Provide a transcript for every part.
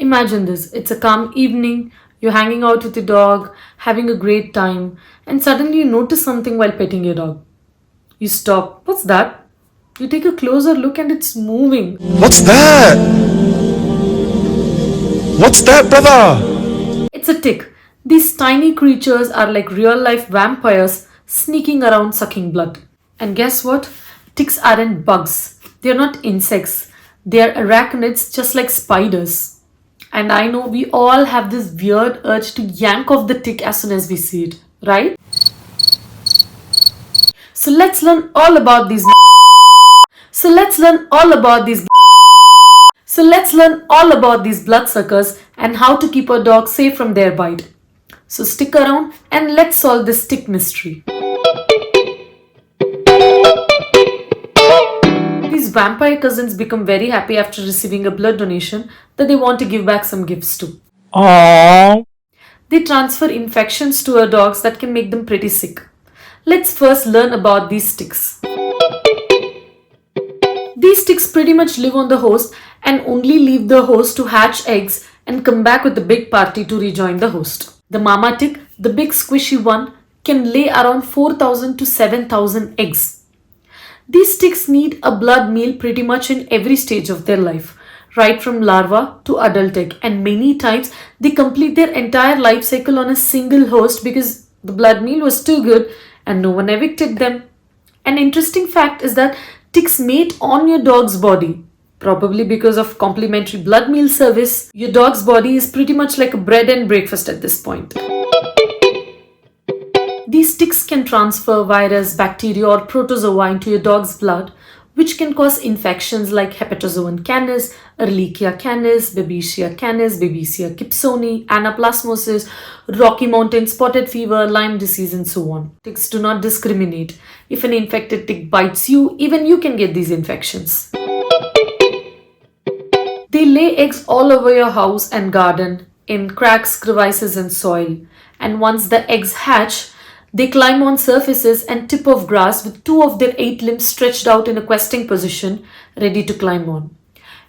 Imagine this, it's a calm evening, you're hanging out with your dog, having a great time, and suddenly you notice something while petting your dog. You stop. What's that? You take a closer look and it's moving. What's that? What's that, brother? It's a tick. These tiny creatures are like real life vampires sneaking around sucking blood. And guess what? Ticks aren't bugs. They're not insects. They're arachnids just like spiders. And I know we all have this weird urge to yank off the tick as soon as we see it, right? So let's learn all about these. So let's learn all about these. So let's learn all about these bloodsuckers and how to keep our dog safe from their bite. So stick around and let's solve this tick mystery. These vampire cousins become very happy after receiving a blood donation that they want to give back some gifts to. Aww. They transfer infections to our dogs that can make them pretty sick. Let's first learn about these ticks. These ticks pretty much live on the host and only leave the host to hatch eggs and come back with a big party to rejoin the host. The mama tick, the big squishy one, can lay around 4,000 to 7,000 eggs. These ticks need a blood meal pretty much in every stage of their life, right from larva to adult egg, and many times they complete their entire life cycle on a single host because the blood meal was too good and no one evicted them. An interesting fact is that ticks mate on your dog's body. Probably because of complimentary blood meal service, your dog's body is pretty much like a bread and breakfast at this point. These ticks can transfer virus, bacteria or protozoa into your dog's blood, which can cause infections like hepatozoan canis, Ehrlichia canis, Babesia canis, Babesia gibsoni, anaplasmosis, Rocky Mountain spotted fever, Lyme disease and so on. Ticks do not discriminate. If an infected tick bites you, even you can get these infections. They lay eggs all over your house and garden, in cracks, crevices and soil. And once the eggs hatch, they climb on surfaces and tip of grass with 2 of their 8 limbs stretched out in a questing position, ready to climb on.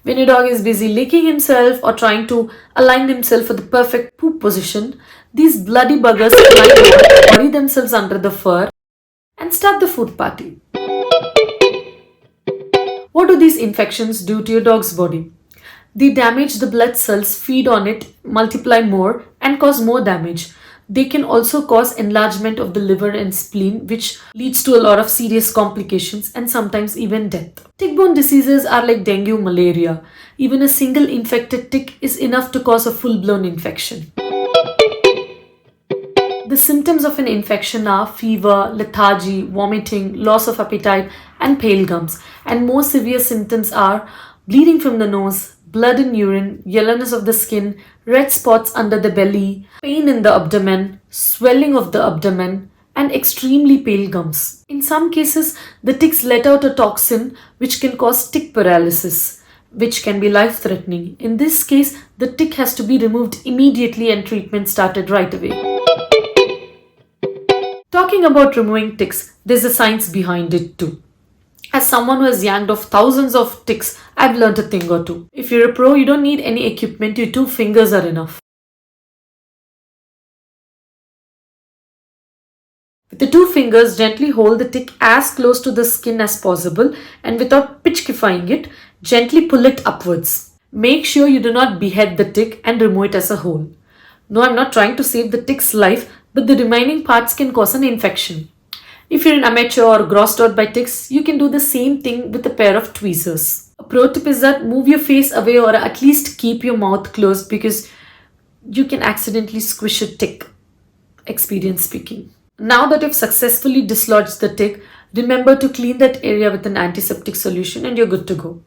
When your dog is busy licking himself or trying to align himself for the perfect poop position, these bloody buggers climb on, bury themselves under the fur and start the food party. What do these infections do to your dog's body? They damage the blood cells, feed on it, multiply more and cause more damage. They can also cause enlargement of the liver and spleen, which leads to a lot of serious complications and sometimes even death. Tick-borne diseases are like dengue, malaria. Even a single infected tick is enough to cause a full-blown infection. The symptoms of an infection are fever, lethargy, vomiting, loss of appetite, and pale gums. And more severe symptoms are bleeding from the nose, blood in urine, yellowness of the skin, red spots under the belly, pain in the abdomen, swelling of the abdomen, and extremely pale gums. In some cases, the ticks let out a toxin which can cause tick paralysis, which can be life-threatening. In this case, the tick has to be removed immediately and treatment started right away. Talking about removing ticks, there's a science behind it too. As someone who has yanked off thousands of ticks, I've learned a thing or two. If you're a pro, you don't need any equipment, your 2 fingers are enough. With the 2 fingers, gently hold the tick as close to the skin as possible and without pitchifying it, gently pull it upwards. Make sure you do not behead the tick and remove it as a whole. No, I'm not trying to save the tick's life, but the remaining parts can cause an infection. If you're an amateur or grossed out by ticks, you can do the same thing with a pair of tweezers. A pro tip is that move your face away or at least keep your mouth closed because you can accidentally squish a tick. Experience speaking. Now that you've successfully dislodged the tick, remember to clean that area with an antiseptic solution and you're good to go.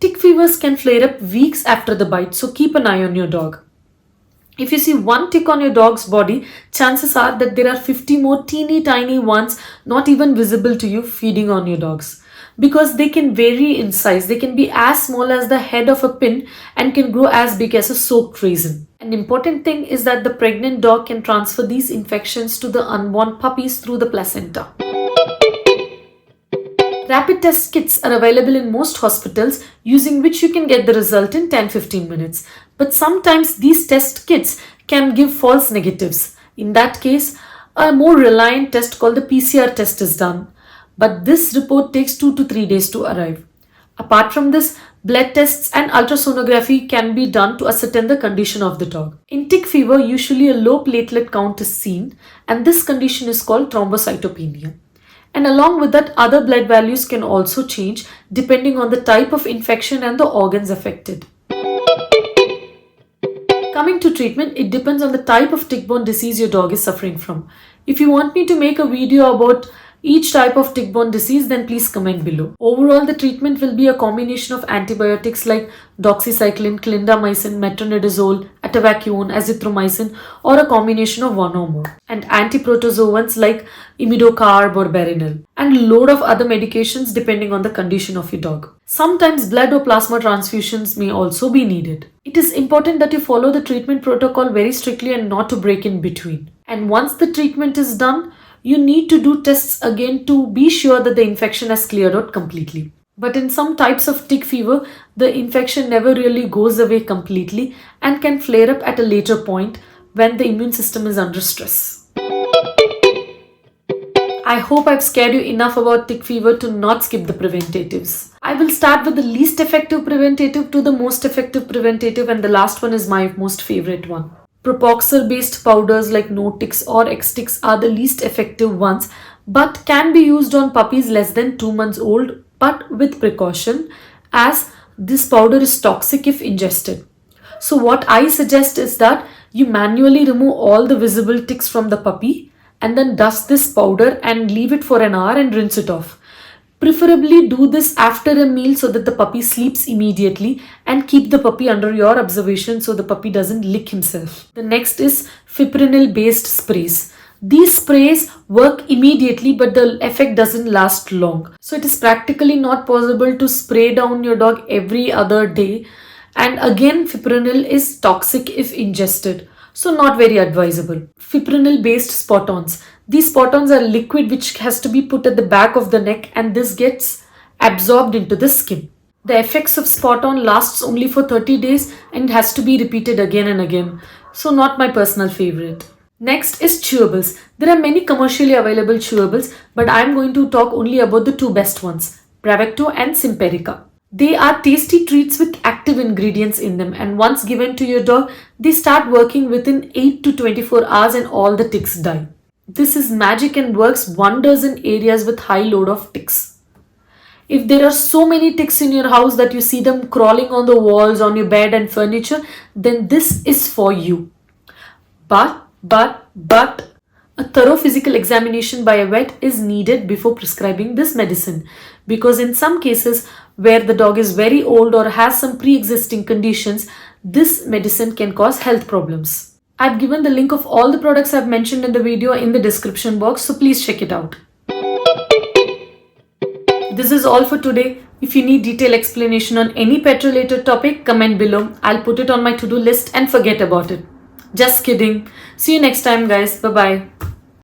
Tick fevers can flare up weeks after the bite, so keep an eye on your dog. If you see one tick on your dog's body, chances are that there are 50 more teeny tiny ones not even visible to you feeding on your dogs. Because they can vary in size, they can be as small as the head of a pin and can grow as big as a soaked raisin. An important thing is that the pregnant dog can transfer these infections to the unborn puppies through the placenta. Rapid test kits are available in most hospitals, using which you can get the result in 10-15 minutes. But sometimes these test kits can give false negatives. In that case, a more reliant test called the PCR test is done. But this report takes 2 to 3 days to arrive. Apart from this, blood tests and ultrasonography can be done to ascertain the condition of the dog. In tick fever, usually a low platelet count is seen, and this condition is called thrombocytopenia. And along with that, other blood values can also change depending on the type of infection and the organs affected. Coming to treatment, it depends on the type of tick-borne disease your dog is suffering from. If you want me to make a video about each type of tick-borne disease, then please comment below. Overall, the treatment will be a combination of antibiotics like doxycycline, clindamycin, metronidazole, atavacuone, azithromycin, or a combination of one or more. And antiprotozoans like imidocarb or Berinil. And a load of other medications depending on the condition of your dog. Sometimes blood or plasma transfusions may also be needed. It is important that you follow the treatment protocol very strictly and not to break in between. And once the treatment is done, you need to do tests again to be sure that the infection has cleared out completely. But in some types of tick fever, the infection never really goes away completely and can flare up at a later point when the immune system is under stress. I hope I've scared you enough about tick fever to not skip the preventatives. I will start with the least effective preventative to the most effective preventative, and the last one is my most favorite one. Propoxur-based powders like Notix or X-Tix are the least effective ones, but can be used on puppies less than 2 months old, but with precaution, as this powder is toxic if ingested. So what I suggest is that you manually remove all the visible ticks from the puppy and then dust this powder and leave it for an hour and rinse it off. Preferably do this after a meal so that the puppy sleeps immediately, and keep the puppy under your observation so the puppy doesn't lick himself. The next is Fipronil based sprays. These sprays work immediately, but the effect doesn't last long. So it is practically not possible to spray down your dog every other day. And again, Fipronil is toxic if ingested, so not very advisable. Fipronil based spot-ons. These spot-ons are liquid which has to be put at the back of the neck, and this gets absorbed into the skin. The effects of spot-on lasts only for 30 days and has to be repeated again and again. So not my personal favorite. Next is chewables. There are many commercially available chewables, but I am going to talk only about the 2 best ones, Bravecto and Simparica. They are tasty treats with active ingredients in them, and once given to your dog, they start working within 8 to 24 hours and all the ticks die. This is magic and works wonders in areas with high load of ticks. If there are so many ticks in your house that you see them crawling on the walls, on your bed and furniture, then this is for you. But a thorough physical examination by a vet is needed before prescribing this medicine, because in some cases where the dog is very old or has some pre-existing conditions, this medicine can cause health problems. I've given the link of all the products I've mentioned in the video in the description box, so please check it out. This is all for today. If you need detailed explanation on any pet related topic, comment below. I'll put it on my to-do list and forget about it. Just kidding. See you next time, guys. Bye-bye.